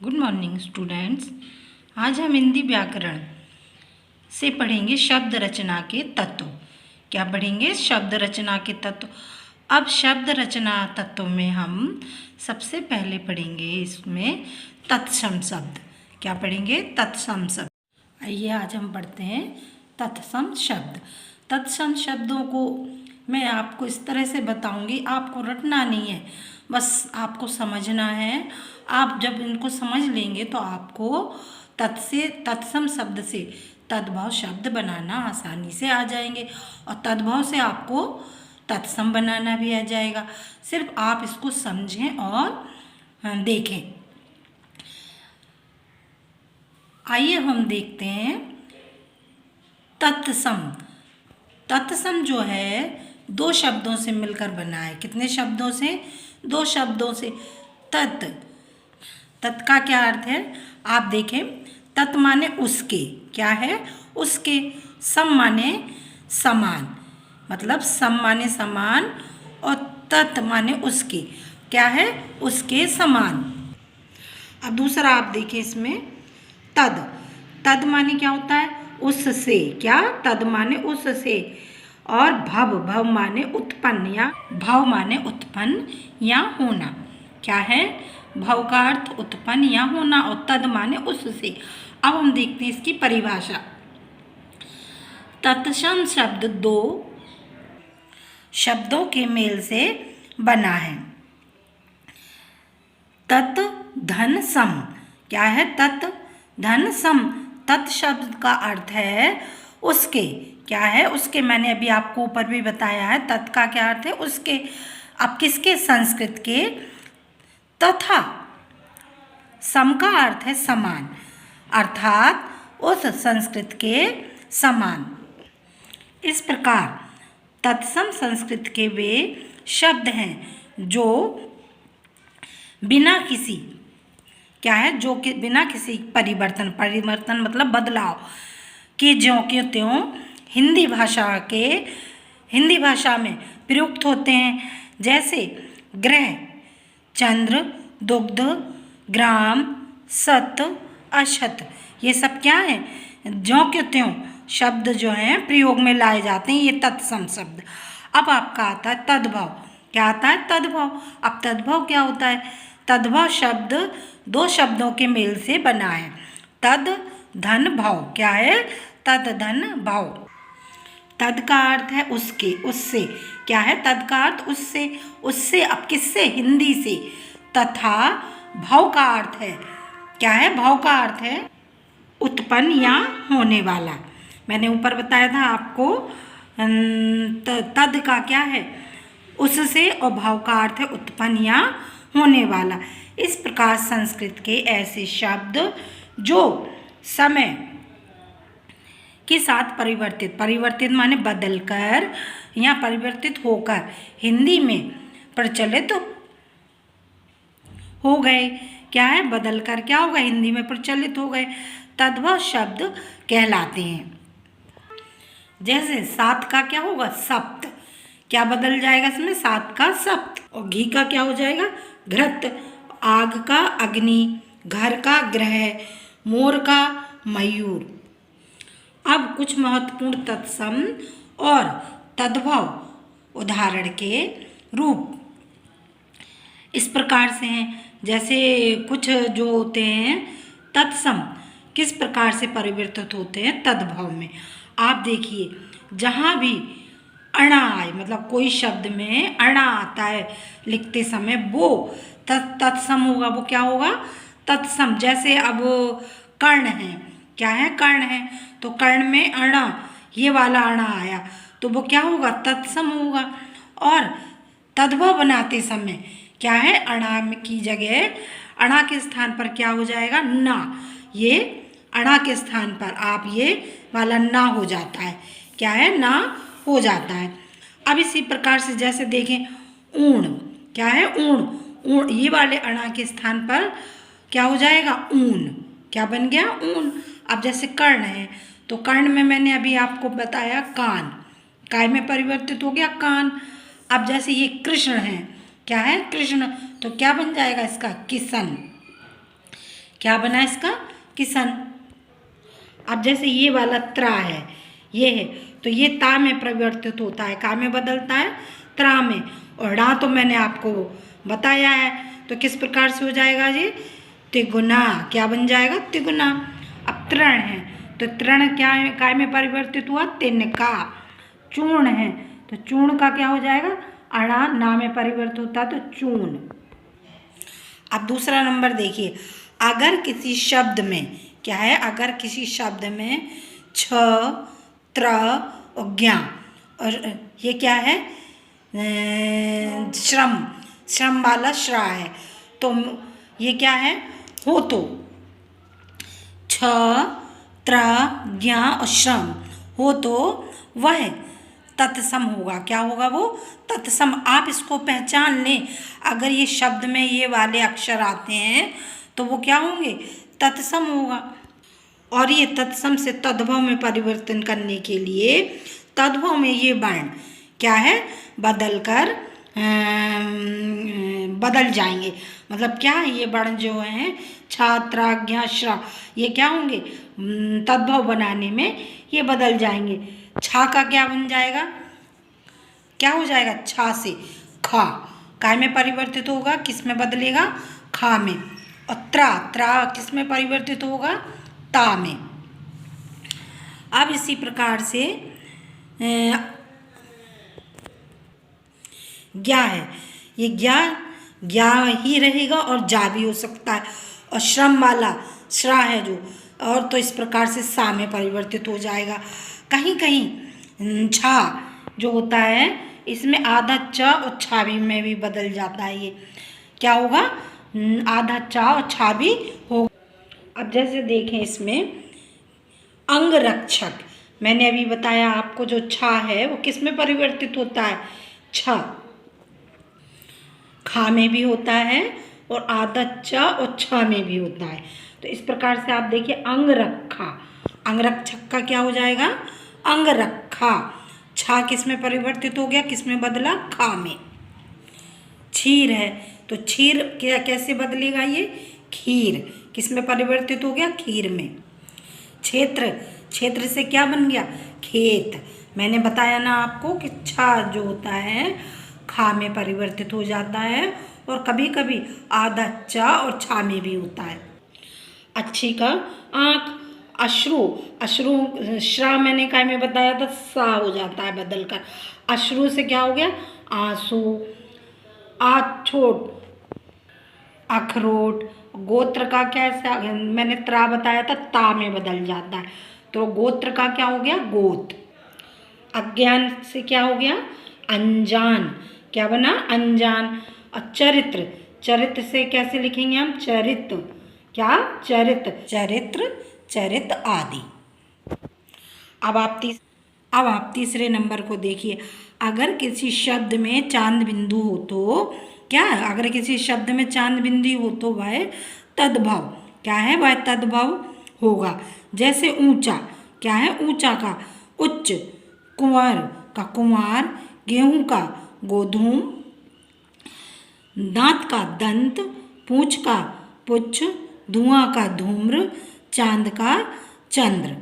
Good morning students. आज हम हिंदी व्याकरण से पढ़ेंगे शब्द रचना के तत्व। क्या पढ़ेंगे? शब्द रचना के तत्व। अब शब्द रचना तत्व में हम सबसे पहले पढ़ेंगे इसमें तत्सम शब्द। क्या पढ़ेंगे? तत्सम शब्द। आइए आज हम पढ़ते हैं तत्सम शब्द। तत्सम शब्दों को मैं आपको इस तरह से बताऊंगी, आपको रटना नहीं है, बस आपको समझना है। आप जब इनको समझ लेंगे तो आपको तत्सम शब्द से तद्भव शब्द बनाना आसानी से आ जाएंगे और तद्भव से आपको तत्सम बनाना भी आ जाएगा। सिर्फ आप इसको समझें और देखें। आइए हम देखते हैं तत्सम। तत्सम जो है दो शब्दों से मिलकर बना है। कितने शब्दों से? दो शब्दों से। तत् का क्या अर्थ है? आप देखें, तत् माने उसके। क्या है? उसके। सम माने समान, मतलब सम माने समान और तत् माने उसके। क्या है? उसके समान। अब दूसरा आप देखिए इसमें तद। तद माने क्या होता है? उससे। क्या? तद माने उससे। और भव माने उत्पन्न या भव माने उत्पन्न या होना। क्या है? भव का अर्थ उत्पन्न या होना और तद माने उससे। अब हम देखते हैं इसकी परिभाषा। तत्सम शब्द दो शब्दों के मेल से बना है। तत् धन सम। क्या है? तत् धन सम। तत् शब्द का अर्थ है उसके। क्या है? उसके। मैंने अभी आपको ऊपर भी बताया है तत् का क्या अर्थ है? उसके। अब किसके? संस्कृत के। तथा सम का अर्थ है समान, अर्थात उस संस्कृत के समान। इस प्रकार तत्सम संस्कृत के वे शब्द हैं जो बिना किसी, क्या है? जो कि बिना किसी परिवर्तन मतलब बदलाव के ज्यों के त्यों हिंदी भाषा में प्रयुक्त होते हैं। जैसे ग्रह, चंद्र, दुग्ध, ग्राम, सत, अशत। ये सब क्या है? ज्यों के त्यों शब्द जो हैं प्रयोग में लाए जाते हैं। ये तत्सम शब्द। अब आपका आता है तद्भव। क्या आता है? तद्भव। अब तद्भव क्या होता है? तद्भव शब्द दो शब्दों के मेल से बना है। तद धन भव। क्या है? तद धन भव। तद का अर्थ है उसके, उससे। क्या है? तद का अर्थ उससे। उससे। अब किससे? हिंदी से। तथा भव का अर्थ है, क्या है? भव का अर्थ है उत्पन्न या होने वाला। मैंने ऊपर बताया था आपको तद का क्या है? उससे। और भव का अर्थ है उत्पन्न या होने वाला। इस प्रकार संस्कृत के ऐसे शब्द जो समय के साथ परिवर्तित माने बदलकर या परिवर्तित होकर हिंदी में प्रचलित हो गए। क्या है? बदलकर क्या हो गए? हिंदी में प्रचलित हो गए। तद्भव शब्द कहलाते हैं। जैसे सात का क्या होगा? सप्त। क्या बदल जाएगा इसमें? सात का सप्त। और घी का क्या हो जाएगा? घृत। आग का अग्नि, घर का ग्रह, मोर का मयूर। अब कुछ महत्वपूर्ण तत्सम और तद्भव उदाहरण के रूप इस प्रकार से हैं। जैसे कुछ जो होते हैं तत्सम किस प्रकार से परिवर्तित होते हैं तद्भव में। आप देखिए, जहाँ भी अणा आए, मतलब कोई शब्द में अणा आता है लिखते समय, वो तत्सम होगा। वो क्या होगा? तत्सम। जैसे अब कर्ण है। क्या है? कर्ण है। तो कर्ण में अणा, ये वाला अणा आया तो वो क्या होगा? तत्सम होगा। और तद्भव बनाते समय क्या है? अणा की जगह अणा के स्थान पर क्या हो जाएगा? ना। ये अणा के स्थान पर आप ये वाला ना हो जाता है। क्या है? ना हो जाता है। अब इसी प्रकार से जैसे देखें ऊण। क्या है? ऊण। ऊण, ये वाले अणा के स्थान पर क्या हो जाएगा? ऊन। क्या बन गया? ऊन। अब जैसे कर्ण है तो कर्ण में मैंने अभी आपको बताया कान, काय में परिवर्तित हो गया कान। अब जैसे ये कृष्ण है। क्या है? कृष्ण। तो क्या बन जाएगा इसका? किशन। क्या बना इसका? किसन। अब जैसे ये वाला त्रा है, ये है, तो ये ता में परिवर्तित होता है, का में बदलता है? त्रा में। और ड़ा तो मैंने आपको बताया है, तो किस प्रकार से हो जाएगा ये? तिगुना। क्या बन जाएगा? तिगुना। अब तृण है, तो तृण क्या है? काय में परिवर्तित हुआ? तिनका। चूर्ण है, तो चूर्ण का क्या हो जाएगा? अड़ा, ना में परिवर्तित होता है, तो चूर्ण। अब दूसरा नंबर देखिए, अगर किसी शब्द में क्या है? अगर किसी शब्द में छ, त्र और ज्ञा, और ये क्या है? श्रम, श्रम वाला श्रा है, तो ये क्या है? हो तो छ, त्र, ज्ञा और श्रम हो तो वह तत्सम होगा। क्या होगा वो? तत्सम। आप इसको पहचान लें, अगर ये शब्द में ये वाले अक्षर आते हैं तो वो क्या होंगे? तत्सम होगा। और ये तत्सम से तद्भव में परिवर्तन करने के लिए तद्भव में ये वर्ण क्या है? बदल जाएंगे। मतलब क्या है? ये वर्ण जो हैं छात्रा, ज्ञा, श्रा, ये क्या होंगे? तद्भव बनाने में ये बदल जाएंगे। छा का क्या बन जाएगा? क्या हो जाएगा? छा से खा, काय में परिवर्तित होगा, किस में बदलेगा? खा में। और त्रा, त्रा किस में परिवर्तित होगा? ता में। अब इसी प्रकार से ज्ञा है, ये ज्ञा ही रहेगा और जा भी हो सकता है। और श्रम वाला श्रा है जो, और तो इस प्रकार से सा में परिवर्तित हो जाएगा। कहीं कहीं छा जो होता है इसमें आधा च और छा भी में भी बदल जाता है। ये क्या होगा? आधा चा और छा भी होगा। अब जैसे देखें इसमें अंगरक्षक, मैंने अभी बताया आपको, जो छा है वो किस में परिवर्तित होता है? छ, खा में भी होता है और आधा च और छ में भी होता है। तो इस प्रकार से आप देखिए अंगरखा, अंगरक्षक का क्या हो जाएगा? अंगरखा। छा किस में परिवर्तित हो गया, किस में बदला? खा में। क्षीर है, तो क्षीर क्या कैसे बदलेगा? ये खीर, किस में परिवर्तित हो गया? खीर में। क्षेत्र, क्षेत्र से क्या बन गया? खेत। मैंने बताया ना आपको कि छा जो होता है खा में परिवर्तित हो जाता है और कभी कभी आधा चा और छा में भी होता है। अच्छी का आँख। अश्रु, अश्रु श्रा मैंने काय में बताया था? सा हो जाता है बदलकर। अश्रु से क्या हो गया? आंसू। आछोट, अखरोट। गोत्र का कैसा? मैंने त्रा बताया था, ता में बदल जाता है, तो गोत्र का क्या हो गया? गोत। अज्ञान से क्या हो गया? अनजान। क्या बना? अनजान। और चरित्र, चरित्र से कैसे लिखेंगे हम? चरित्र। क्या? चरित्र, चरित्र, चरित आदि। अब आप तीसरे नंबर को देखिए, अगर किसी शब्द में चांद बिंदु हो तो क्या? अगर किसी शब्द में चांद बिंदु हो तो वह तद्भव क्या है? वह तद्भव होगा। जैसे ऊंचा, क्या है? ऊंचा का उच्च, कुंवर का कुंवार, गेहूं का गोधूम, दांत का दंत, पूंछ का पुच्छ, धुआं का धूम्र, चांद का चंद्र।